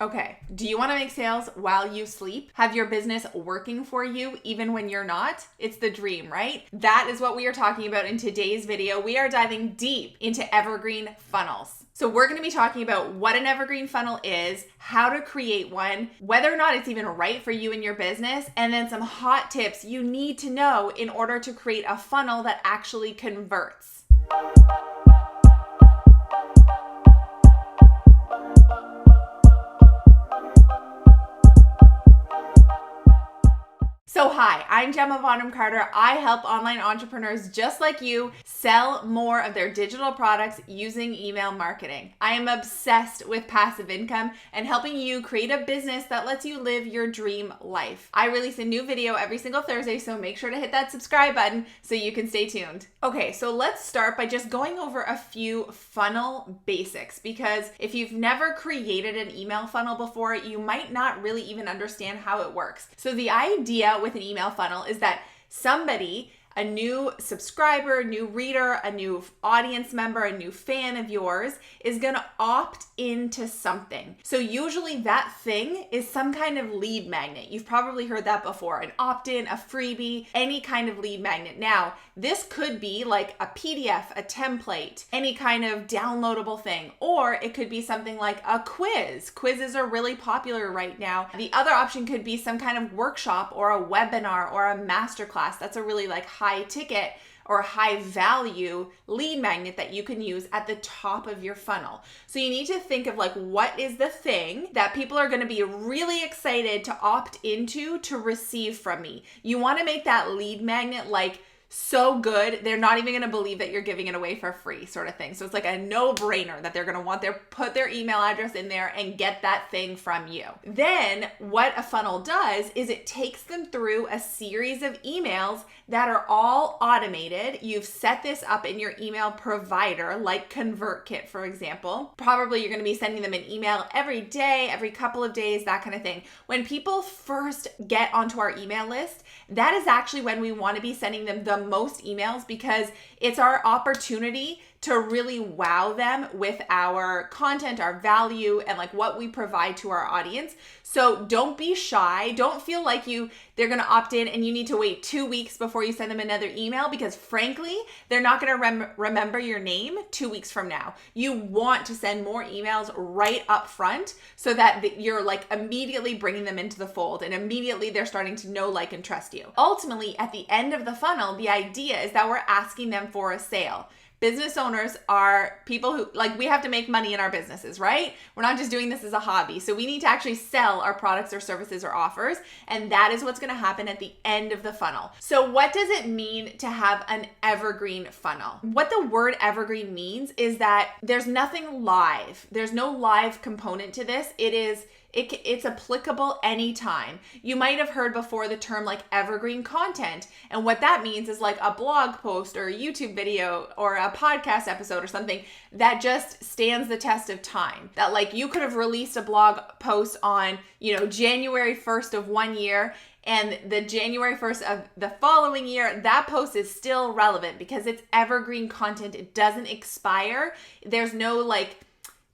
Okay, do you want to make sales while you sleep? Have your business working for you even when you're not? It's the dream, right? That is what we are talking about in today's video. We are diving deep into evergreen funnels. So we're going to be talking about what an evergreen funnel is, how to create one, whether or not it's even right for you and your business, and then some hot tips you need to know in order to create a funnel that actually converts. So hi, I'm Gemma Bonham-Carter. I help online entrepreneurs just like you sell more of their digital products using email marketing. I am obsessed with passive income and helping you create a business that lets you live your dream life. I release a new video every single Thursday, so make sure to hit that subscribe button so you can stay tuned. Okay, so let's start by just going over a few funnel basics, because if you've never created an email funnel before, you might not really even understand how it works. So the idea with an email funnel is that somebody, a new subscriber, new reader, a new audience member, a new fan of yours is going to opt into something. So usually that thing is some kind of lead magnet. You've probably heard that before, an opt-in, a freebie, any kind of lead magnet. Now, this could be like a PDF, a template, any kind of downloadable thing, or it could be something like a quiz. Quizzes are really popular right now. The other option could be some kind of workshop or a webinar or a masterclass. That's a really like high ticket or high value lead magnet that you can use at the top of your funnel. So you need to think of like, what is the thing that people are going to be really excited to opt into to receive from me? You want to make that lead magnet like so good, they're not even going to believe that you're giving it away for free, sort of thing. So it's like a no-brainer that they're going to want put their email address in there and get that thing from you. Then what a funnel does is it takes them through a series of emails that are all automated. You've set this up in your email provider, like ConvertKit, for example. Probably you're going to be sending them an email every day, every couple of days, that kind of thing. When people first get onto our email list, that is actually when we want to be sending them the most emails, because it's our opportunity to really wow them with our content, our value, and like what we provide to our audience. So don't be shy. Don't feel like they're going to opt in and you need to wait 2 weeks before you send them another email, because frankly, they're not going to remember your name 2 weeks from now. You want to send more emails right up front so that you're like immediately bringing them into the fold and immediately they're starting to know, like, and trust you. Ultimately, at the end of the funnel, the idea is that we're asking them for a sale. Business owners are people who, like, we have to make money in our businesses, right? We're not just doing this as a hobby. So we need to actually sell our products or services or offers. And that is what's going to happen at the end of the funnel. So what does it mean to have an evergreen funnel? What the word evergreen means is that there's nothing live. There's no live component to this. It's applicable anytime. You might have heard before the term like evergreen content. And what that means is like a blog post or a YouTube video or a podcast episode or something that just stands the test of time. That like you could have released a blog post on, January 1st of one year, and the January 1st of the following year, that post is still relevant because it's evergreen content. It doesn't expire. There's no like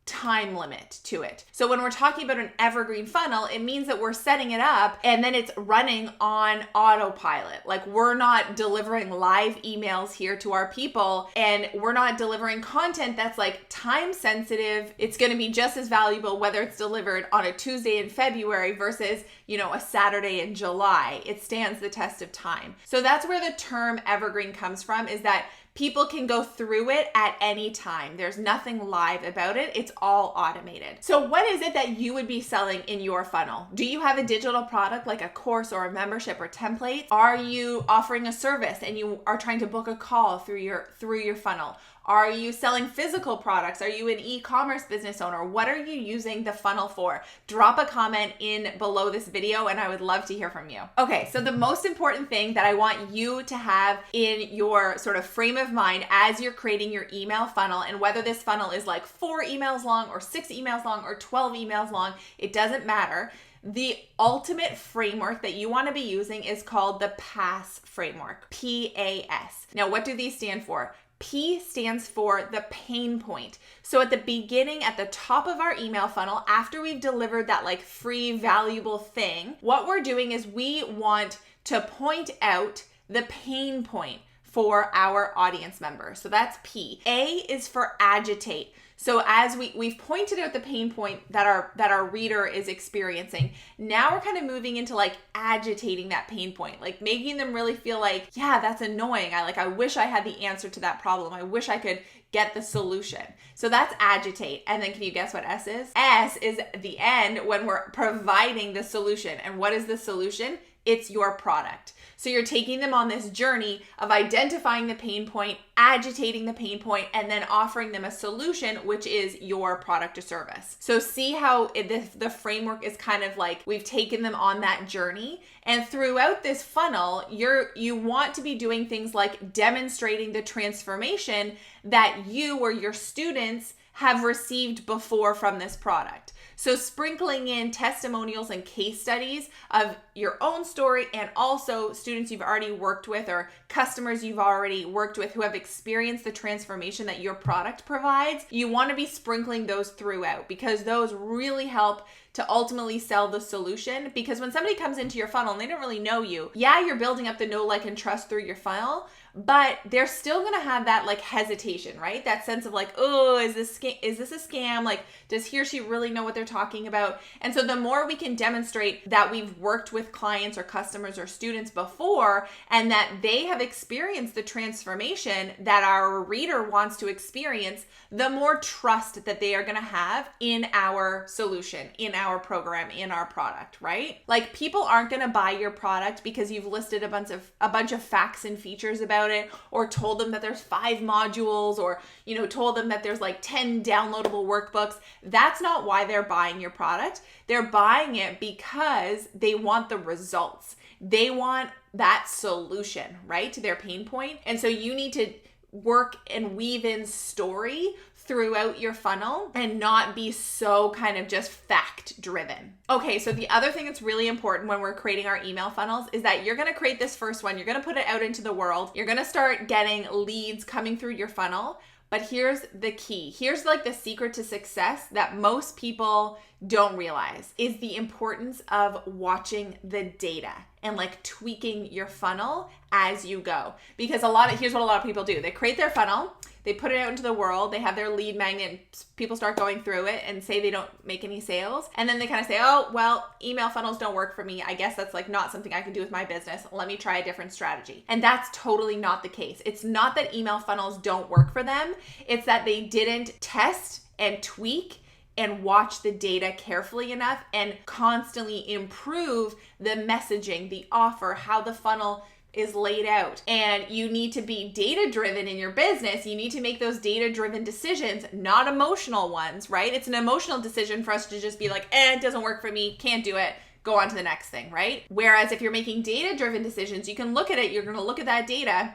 time limit to it. So when we're talking about an evergreen funnel, it means that we're setting it up and then it's running on autopilot. Like, we're not delivering live emails here to our people, and we're not delivering content that's like time sensitive. It's going to be just as valuable whether it's delivered on a Tuesday in February versus, a Saturday in July. It stands the test of time. So that's where the term evergreen comes from, is that people can go through it at any time. There's nothing live about it. It's all automated. So what is it that you would be selling in your funnel? Do you have a digital product like a course or a membership or template? Are you offering a service and you are trying to book a call through your funnel? Are you selling physical products? Are you an e-commerce business owner? What are you using the funnel for? Drop a comment in below this video and I would love to hear from you. Okay, so the most important thing that I want you to have in your sort of frame of mind as you're creating your email funnel, and whether this funnel is like 4 emails long or 6 emails long or 12 emails long, it doesn't matter. The ultimate framework that you want to be using is called the PAS framework, P-A-S. Now, what do these stand for? P stands for the pain point. So at the beginning, at the top of our email funnel, after we've delivered that like free, valuable thing, what we're doing is we want to point out the pain point for our audience members. So that's P. A is for agitate. So as we've pointed out the pain point that our reader is experiencing, now we're kind of moving into like agitating that pain point, like making them really feel like, yeah, that's annoying. I wish I had the answer to that problem. I wish I could get the solution. So that's agitate. And then can you guess what S is? S is the end when we're providing the solution. And what is the solution? It's your product. So you're taking them on this journey of identifying the pain point, agitating the pain point, and then offering them a solution, which is your product or service. So see how the framework is kind of like we've taken them on that journey. And throughout this funnel, you want to be doing things like demonstrating the transformation that you or your students have received before from this product. So sprinkling in testimonials and case studies of your own story and also students you've already worked with or customers you've already worked with who have experienced the transformation that your product provides. You want to be sprinkling those throughout because those really help to ultimately sell the solution. Because when somebody comes into your funnel and they don't really know you, yeah, you're building up the know, like, and trust through your funnel, but they're still gonna have that like hesitation, right? That sense of like, oh, is this a scam? Like, does he or she really know what they're talking about? And so the more we can demonstrate that we've worked with clients or customers or students before and that they have experienced the transformation that our reader wants to experience, the more trust that they are gonna have in our solution, in our program, in our product, right? Like, people aren't gonna buy your product because you've listed a bunch of facts and features about it, or told them that there's 5 modules, or told them that there's like 10 downloadable workbooks. That's not why they're buying your product. They're buying it because they want the results. They want that solution, right, to their pain point. And so you need to work and weave in story throughout your funnel and not be so kind of just fact driven. Okay, so the other thing that's really important when we're creating our email funnels is that you're going to create this first one. You're going to put it out into the world. You're going to start getting leads coming through your funnel. But here's the key. Here's like the secret to success that most people don't realize is the importance of watching the data and like tweaking your funnel as you go. Because here's what a lot of people do. They create their funnel, they put it out into the world, they have their lead magnet, people start going through it and say they don't make any sales. And then they kind of say, oh, well, email funnels don't work for me. I guess that's like not something I can do with my business. Let me try a different strategy. And that's totally not the case. It's not that email funnels don't work for them. It's that they didn't test and tweak and watch the data carefully enough and constantly improve the messaging, the offer, how the funnel is laid out. And you need to be data-driven in your business. You need to make those data-driven decisions, not emotional ones, right? It's an emotional decision for us to just be like, it doesn't work for me, can't do it, go on to the next thing, right? Whereas if you're making data-driven decisions, you can look at it, you're gonna look at that data,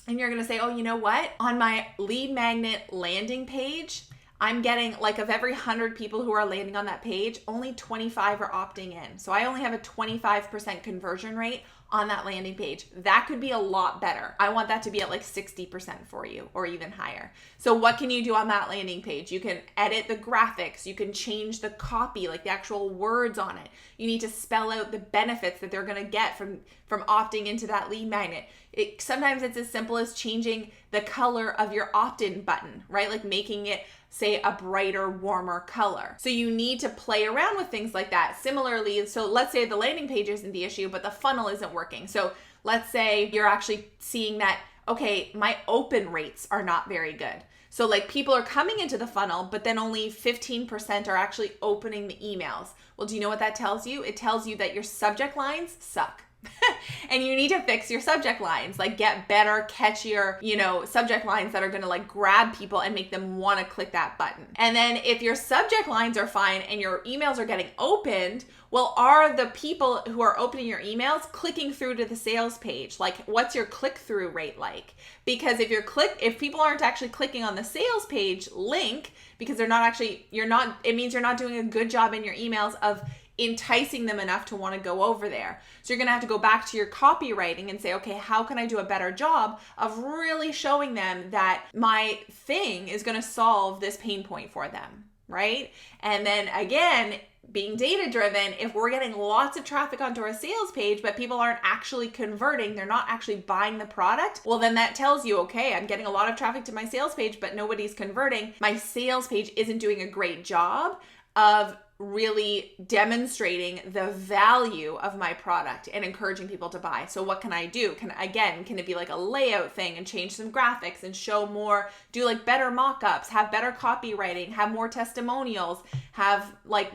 and you're gonna say, oh, you know what? On my lead magnet landing page, I'm getting, like, of every 100 people who are landing on that page, only 25 are opting in. So I only have a 25% conversion rate on that landing page. That could be a lot better. I want that to be at like 60% for you or even higher. So what can you do on that landing page? You can edit the graphics. You can change the copy, like the actual words on it. You need to spell out the benefits that they're going to get from opting into that lead magnet. Sometimes it's as simple as changing the color of your opt-in button, right? Like making it, say, a brighter, warmer color. So you need to play around with things like that. Similarly, so let's say the landing page isn't the issue, but the funnel isn't working. So let's say you're actually seeing that, okay, my open rates are not very good. So like people are coming into the funnel, but then only 15% are actually opening the emails. Well, do you know what that tells you? It tells you that your subject lines suck. And you need to fix your subject lines, like get better, catchier, subject lines that are going to like grab people and make them want to click that button. And then if your subject lines are fine and your emails are getting opened, well, are the people who are opening your emails clicking through to the sales page? Like, what's your click-through rate like? Because if people aren't actually clicking on the sales page link because it means you're not doing a good job in your emails of enticing them enough to want to go over there. So you're going to have to go back to your copywriting and say, okay, how can I do a better job of really showing them that my thing is going to solve this pain point for them, right? And then again, being data driven, if we're getting lots of traffic onto our sales page, but people aren't actually converting, they're not actually buying the product, well, then that tells you, okay, I'm getting a lot of traffic to my sales page, but nobody's converting. My sales page isn't doing a great job of really demonstrating the value of my product and encouraging people to buy. So what can I do? Can it be like a layout thing and change some graphics and show more, do like better mock-ups, have better copywriting, have more testimonials, have like,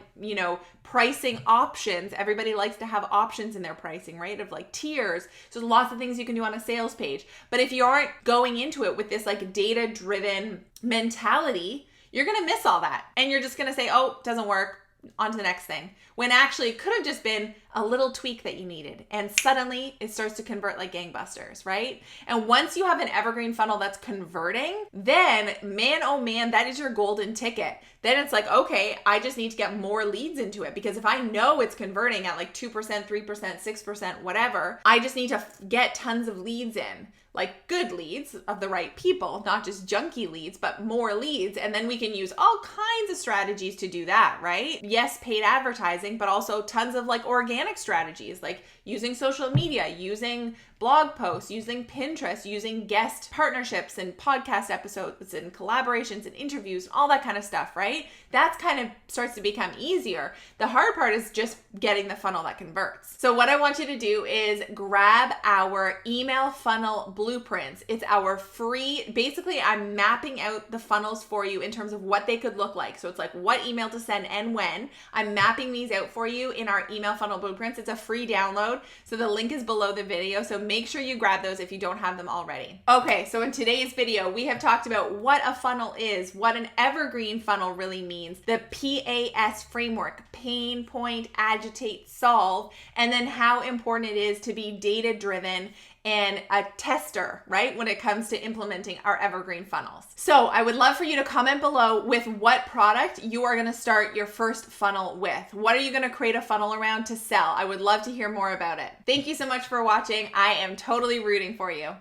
pricing options. Everybody likes to have options in their pricing, right? Of like tiers. So there's lots of things you can do on a sales page. But if you aren't going into it with this like data-driven mentality, you're going to miss all that. And you're just going to say, oh, it doesn't work. On to the next thing. When actually it could have just been a little tweak that you needed. And suddenly it starts to convert like gangbusters, right? And once you have an evergreen funnel that's converting, then man, oh man, that is your golden ticket. Then it's like, okay, I just need to get more leads into it, because if I know it's converting at like 2%, 3%, 6%, whatever, I just need to get tons of leads in. Like good leads of the right people, not just junky leads, but more leads. And then we can use all kinds of strategies to do that, right? Yes, paid advertising, but also tons of like organic strategies, like using social media, using blog posts, using Pinterest, using guest partnerships and podcast episodes and collaborations and interviews, all that kind of stuff, right? That's kind of starts to become easier. The hard part is just getting the funnel that converts. So what I want you to do is grab our email funnel blueprints. It's our free, basically I'm mapping out the funnels for you in terms of what they could look like. So it's like what email to send and when. I'm mapping these out for you in our email funnel blueprints. It's a free download. So the link is below the video. So make sure you grab those if you don't have them already. Okay, so in today's video, we have talked about what a funnel is, what an evergreen funnel really means, the PAS framework, pain, point, agitate, solve, and then how important it is to be data-driven and a tester, right? When it comes to implementing our evergreen funnels. So I would love for you to comment below with what product you are gonna start your first funnel with. What are you gonna create a funnel around to sell? I would love to hear more about it. Thank you so much for watching. I am totally rooting for you.